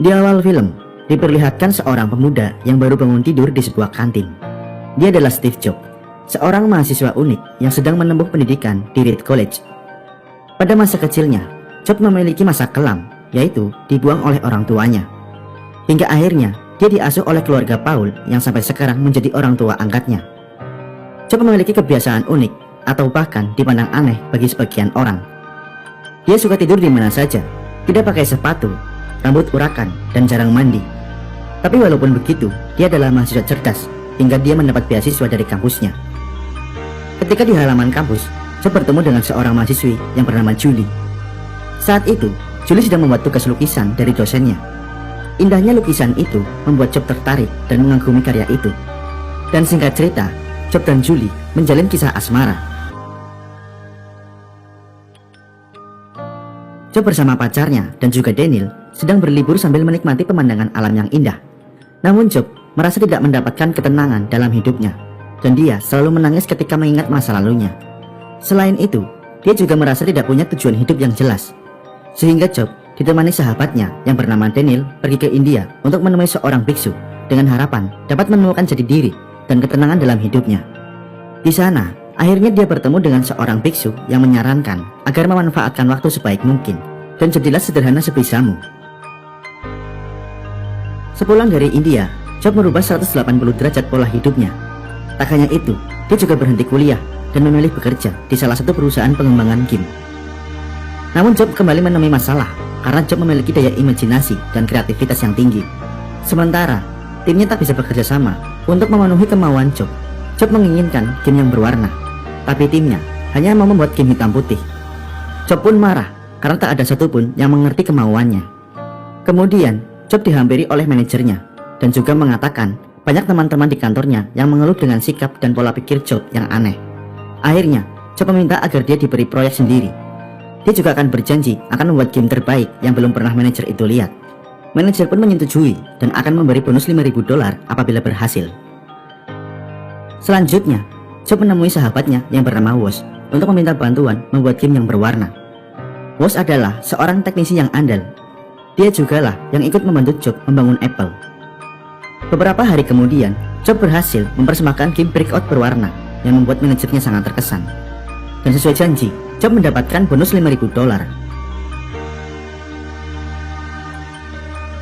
Di awal film, diperlihatkan seorang pemuda yang baru bangun tidur di sebuah kantin. Dia adalah Steve Jobs, seorang mahasiswa unik yang sedang menempuh pendidikan di Reed College. Pada masa kecilnya, Jobs memiliki masa kelam, yaitu dibuang oleh orang tuanya. Hingga akhirnya, dia diasuh oleh keluarga Paul yang sampai sekarang menjadi orang tua angkatnya. Jobs memiliki kebiasaan unik atau bahkan dipandang aneh bagi sebagian orang. Dia suka tidur di mana saja, tidak pakai sepatu, rambut urakan, dan jarang mandi. Tapi walaupun begitu, dia adalah mahasiswa cerdas hingga dia mendapat beasiswa dari kampusnya. Ketika di halaman kampus, Jobs bertemu dengan seorang mahasiswi yang bernama Julie. Saat itu, Julie sedang membuat tugas lukisan dari dosennya. Indahnya lukisan itu membuat Jobs tertarik dan mengagumi karya itu. Dan singkat cerita, Jobs dan Julie menjalin kisah asmara. Jobs bersama pacarnya dan juga Daniel sedang berlibur sambil menikmati pemandangan alam yang indah. Namun Jobs merasa tidak mendapatkan ketenangan dalam hidupnya, dan dia selalu menangis ketika mengingat masa lalunya. Selain itu, dia juga merasa tidak punya tujuan hidup yang jelas. Sehingga Jobs ditemani sahabatnya yang bernama Daniel pergi ke India untuk menemui seorang biksu dengan harapan dapat menemukan jati diri dan ketenangan dalam hidupnya. Di sana, akhirnya dia bertemu dengan seorang biksu yang menyarankan agar memanfaatkan waktu sebaik mungkin dan jadilah sederhana sebisamu. Sepulang dari India, Jobs merubah 180 derajat pola hidupnya. Tak hanya itu, dia juga berhenti kuliah dan memilih bekerja di salah satu perusahaan pengembangan game. Namun Jobs kembali menemui masalah karena Jobs memiliki daya imajinasi dan kreativitas yang tinggi. Sementara, timnya tak bisa bekerja sama untuk memenuhi kemauan Jobs. Jobs menginginkan game yang berwarna, tapi timnya hanya mau membuat game hitam putih. Jobs pun marah karena tak ada satupun yang mengerti kemauannya. Kemudian, Jobs dihampiri oleh manajernya dan juga mengatakan banyak teman-teman di kantornya yang mengeluh dengan sikap dan pola pikir Jobs yang aneh. Akhirnya, Jobs meminta agar dia diberi proyek sendiri. Dia juga akan berjanji akan membuat game terbaik yang belum pernah manajer itu lihat. Manajer pun menyetujui dan akan memberi bonus $5.000 apabila berhasil. Selanjutnya, Jobs menemui sahabatnya yang bernama Woz untuk meminta bantuan membuat game yang berwarna. Woz adalah seorang teknisi yang andal. Dia jugalah yang ikut membantu Jobs membangun Apple. Beberapa hari kemudian, Jobs berhasil mempersembahkan game Breakout berwarna yang membuat manajernya sangat terkesan. Dan sesuai janji, Jobs mendapatkan bonus $5.000.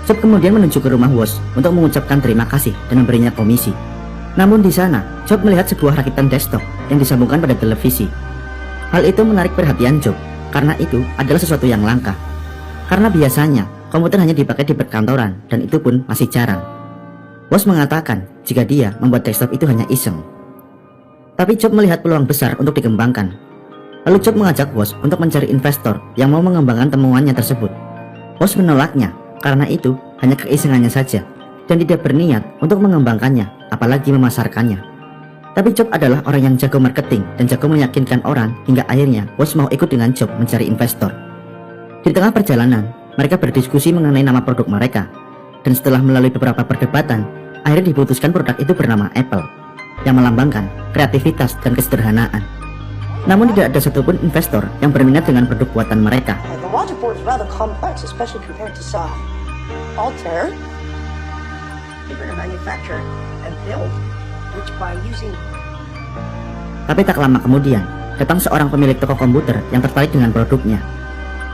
Jobs kemudian menuju ke rumah Woz untuk mengucapkan terima kasih dan memberinya komisi. Namun di sana, Jobs melihat sebuah rakitan desktop yang disambungkan pada televisi. Hal itu menarik perhatian Jobs karena itu adalah sesuatu yang langka. Karena biasanya komputer hanya dipakai di perkantoran dan itu pun masih jarang. Woz mengatakan jika dia membuat desktop itu hanya iseng. Tapi Jobs melihat peluang besar untuk dikembangkan. Lalu Jobs mengajak Woz untuk mencari investor yang mau mengembangkan temuannya tersebut. Woz menolaknya karena itu hanya keisengannya saja dan tidak berniat untuk mengembangkannya, apalagi memasarkannya. Tapi Jobs adalah orang yang jago marketing dan jago meyakinkan orang hingga akhirnya Woz mau ikut dengan Jobs mencari investor. Di tengah perjalanan, mereka berdiskusi mengenai nama produk mereka, dan setelah melalui beberapa perdebatan, akhirnya diputuskan produk itu bernama Apple, yang melambangkan kreativitas dan kesederhanaan. Namun tidak ada satupun investor yang berminat dengan produk buatan mereka. The logic board is rather complex, especially compared to Altair. You're going to manufacture and build, which by using. Tapi tak lama kemudian, datang seorang pemilik toko komputer yang tertarik dengan produknya.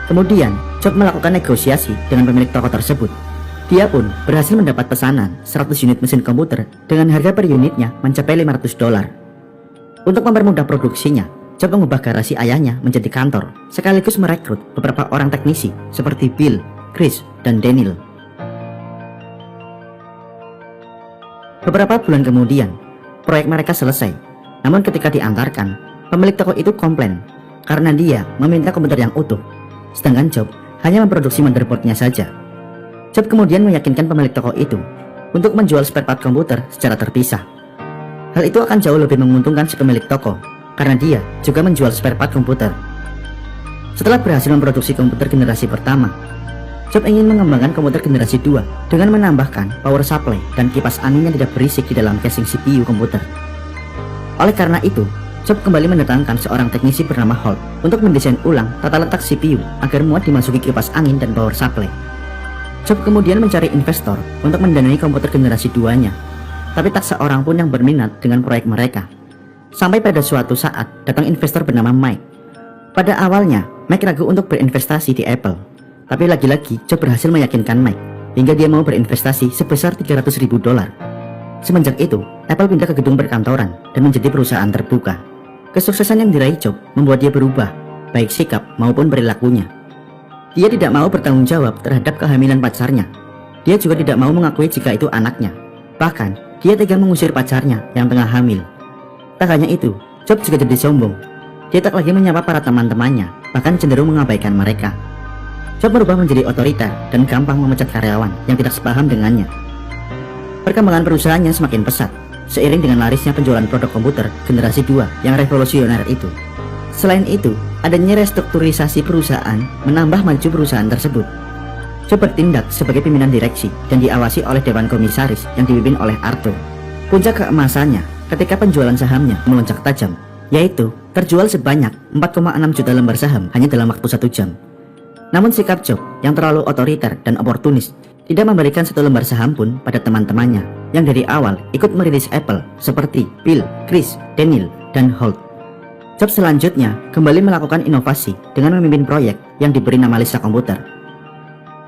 Kemudian, Jobs melakukan negosiasi dengan pemilik toko tersebut. Dia pun berhasil mendapat pesanan 100 unit mesin komputer dengan harga per unitnya mencapai $500. Untuk mempermudah produksinya, Jobs mengubah garasi ayahnya menjadi kantor, sekaligus merekrut beberapa orang teknisi seperti Bill, Chris, dan Daniel. Beberapa bulan kemudian, proyek mereka selesai. Namun ketika diantarkan, pemilik toko itu komplain karena dia meminta komputer yang utuh, sedangkan Jobs hanya memproduksi motherboardnya saja. Jobs kemudian meyakinkan pemilik toko itu untuk menjual spare part komputer secara terpisah. Hal itu akan jauh lebih menguntungkan si pemilik toko karena dia juga menjual spare part komputer. Setelah berhasil memproduksi komputer generasi pertama, Jobs ingin mengembangkan komputer generasi 2 dengan menambahkan power supply dan kipas angin yang tidak berisik di dalam casing CPU komputer. Oleh karena itu, Jobs kembali mendatangkan seorang teknisi bernama Holt untuk mendesain ulang tata letak CPU agar muat dimasuki kipas angin dan power supply. Jobs kemudian mencari investor untuk mendanai komputer generasi 2-nya. Tapi tak seorang pun yang berminat dengan proyek mereka. Sampai pada suatu saat datang investor bernama Mike. Pada awalnya, Mike ragu untuk berinvestasi di Apple. Tapi lagi-lagi Jobs berhasil meyakinkan Mike hingga dia mau berinvestasi sebesar $300.000. Semenjak itu, Apple pindah ke gedung perkantoran dan menjadi perusahaan terbuka. Kesuksesan yang diraih Jobs membuat dia berubah, baik sikap maupun perilakunya. Dia tidak mau bertanggung jawab terhadap kehamilan pacarnya. Dia juga tidak mau mengakui jika itu anaknya. Bahkan, dia tega mengusir pacarnya yang tengah hamil. Tak hanya itu, Jobs juga jadi sombong. Dia tak lagi menyapa para teman-temannya, bahkan cenderung mengabaikan mereka. Jobs berubah menjadi otoriter dan gampang memecat karyawan yang tidak sepaham dengannya. Perkembangan perusahaannya semakin pesat, seiring dengan larisnya penjualan produk komputer generasi 2 yang revolusioner itu. Selain itu, adanya restrukturisasi perusahaan menambah maju perusahaan tersebut. Jobs bertindak sebagai pimpinan direksi dan diawasi oleh Dewan Komisaris yang dipimpin oleh Arthur. Puncak keemasannya ketika penjualan sahamnya melonjak tajam, yaitu terjual sebanyak 4,6 juta lembar saham hanya dalam waktu 1 jam. Namun sikap Jobs yang terlalu otoriter dan oportunis tidak memberikan satu lembar saham pun pada teman-temannya yang dari awal ikut merilis Apple seperti Bill, Chris, Daniel, dan Holt. Jobs selanjutnya kembali melakukan inovasi dengan memimpin proyek yang diberi nama Lisa Komputer.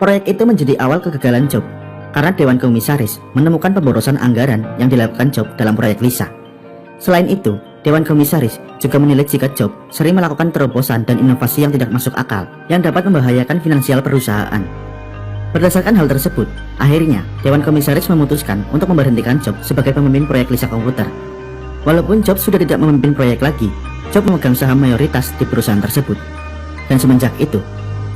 Proyek itu menjadi awal kegagalan Jobs karena Dewan Komisaris menemukan pemborosan anggaran yang dilakukan Jobs dalam proyek Lisa. Selain itu, Dewan Komisaris juga menilai jika Jobs sering melakukan terobosan dan inovasi yang tidak masuk akal yang dapat membahayakan finansial perusahaan. Berdasarkan hal tersebut, akhirnya Dewan Komisaris memutuskan untuk memberhentikan Jobs sebagai pemimpin proyek Lisa Komputer. Walaupun Jobs sudah tidak memimpin proyek lagi, Jobs memegang saham mayoritas di perusahaan tersebut. Dan semenjak itu,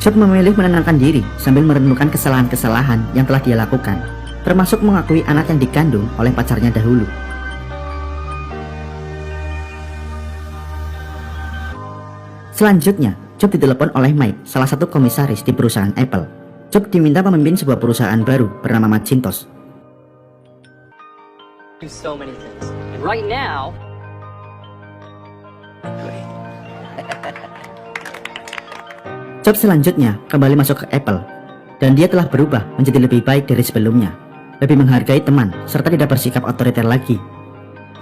Jobs memilih menenangkan diri sambil merenungkan kesalahan-kesalahan yang telah dia lakukan, termasuk mengakui anak yang dikandung oleh pacarnya dahulu. Selanjutnya, Jobs ditelepon oleh Mike, salah satu komisaris di perusahaan Apple. Jobs diminta memimpin sebuah perusahaan baru bernama Macintosh. Do so many things. And right now, Jobs selanjutnya kembali masuk ke Apple, dan dia telah berubah menjadi lebih baik dari sebelumnya, lebih menghargai teman, serta tidak bersikap otoriter lagi.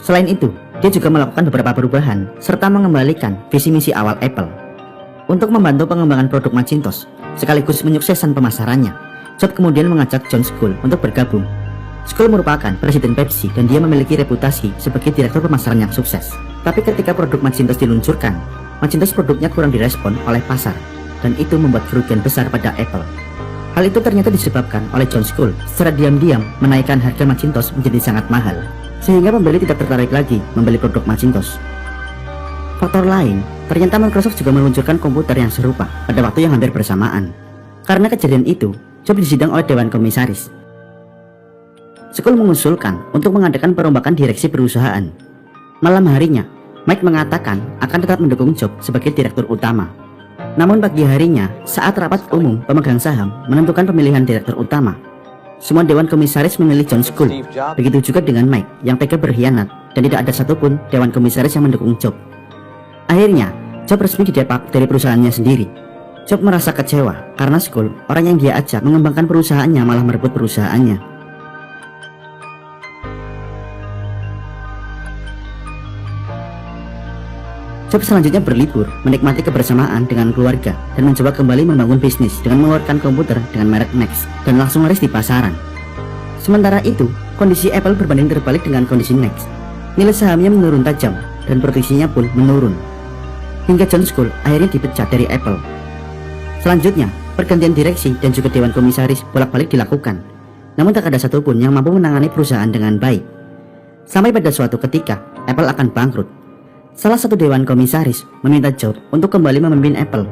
Selain itu, dia juga melakukan beberapa perubahan, serta mengembalikan visi misi awal Apple. Untuk membantu pengembangan produk Macintosh, sekaligus menyukseskan pemasarannya, Jobs kemudian mengajak John Skoll untuk bergabung. Skoll merupakan presiden Pepsi dan dia memiliki reputasi sebagai direktur pemasaran yang sukses. Tapi ketika produk Macintosh diluncurkan, Macintosh produknya kurang direspon oleh pasar, dan itu membuat kerugian besar pada Apple. Hal itu ternyata disebabkan oleh John Skoll secara diam-diam menaikkan harga Macintosh menjadi sangat mahal, sehingga pembeli tidak tertarik lagi membeli produk Macintosh. Faktor lain, ternyata Microsoft juga meluncurkan komputer yang serupa pada waktu yang hampir bersamaan. Karena kejadian itu, Jobs disidang oleh Dewan Komisaris. Skoll mengusulkan untuk mengadakan perombakan direksi perusahaan. Malam harinya, Mike mengatakan akan tetap mendukung Jobs sebagai direktur utama. Namun pagi harinya, saat rapat umum pemegang saham menentukan pemilihan direktur utama, semua Dewan Komisaris memilih John Skoll. Begitu juga dengan Mike yang tega berkhianat, dan tidak ada satupun Dewan Komisaris yang mendukung Jobs. Akhirnya, Jobs resmi didepak dari perusahaannya sendiri. Jobs merasa kecewa karena Skoll, orang yang dia ajak mengembangkan perusahaannya, malah merebut perusahaannya. Jobs selanjutnya berlibur, menikmati kebersamaan dengan keluarga, dan mencoba kembali membangun bisnis dengan mengeluarkan komputer dengan merek Mac dan langsung laris di pasaran. Sementara itu, kondisi Apple berbanding terbalik dengan kondisi Mac. Nilai sahamnya menurun tajam dan produksinya pun menurun, hingga John Skoll akhirnya dipecat dari Apple. Selanjutnya, pergantian direksi dan juga Dewan Komisaris bolak-balik dilakukan, namun tak ada satupun yang mampu menangani perusahaan dengan baik. Sampai pada suatu ketika, Apple akan bangkrut. Salah satu Dewan Komisaris meminta Jobs untuk kembali memimpin Apple.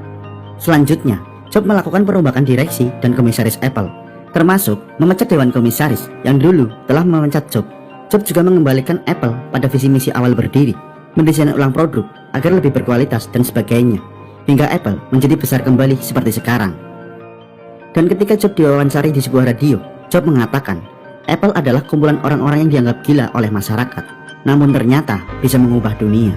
Selanjutnya, Jobs melakukan perombakan direksi dan komisaris Apple, termasuk memecat Dewan Komisaris yang dulu telah memecat Jobs. Jobs juga mengembalikan Apple pada visi misi awal berdiri, mendesain ulang produk agar lebih berkualitas dan sebagainya, hingga Apple menjadi besar kembali seperti sekarang. Dan ketika Jobs diwawancari di sebuah radio, Jobs mengatakan Apple adalah kumpulan orang-orang yang dianggap gila oleh masyarakat, namun ternyata bisa mengubah dunia.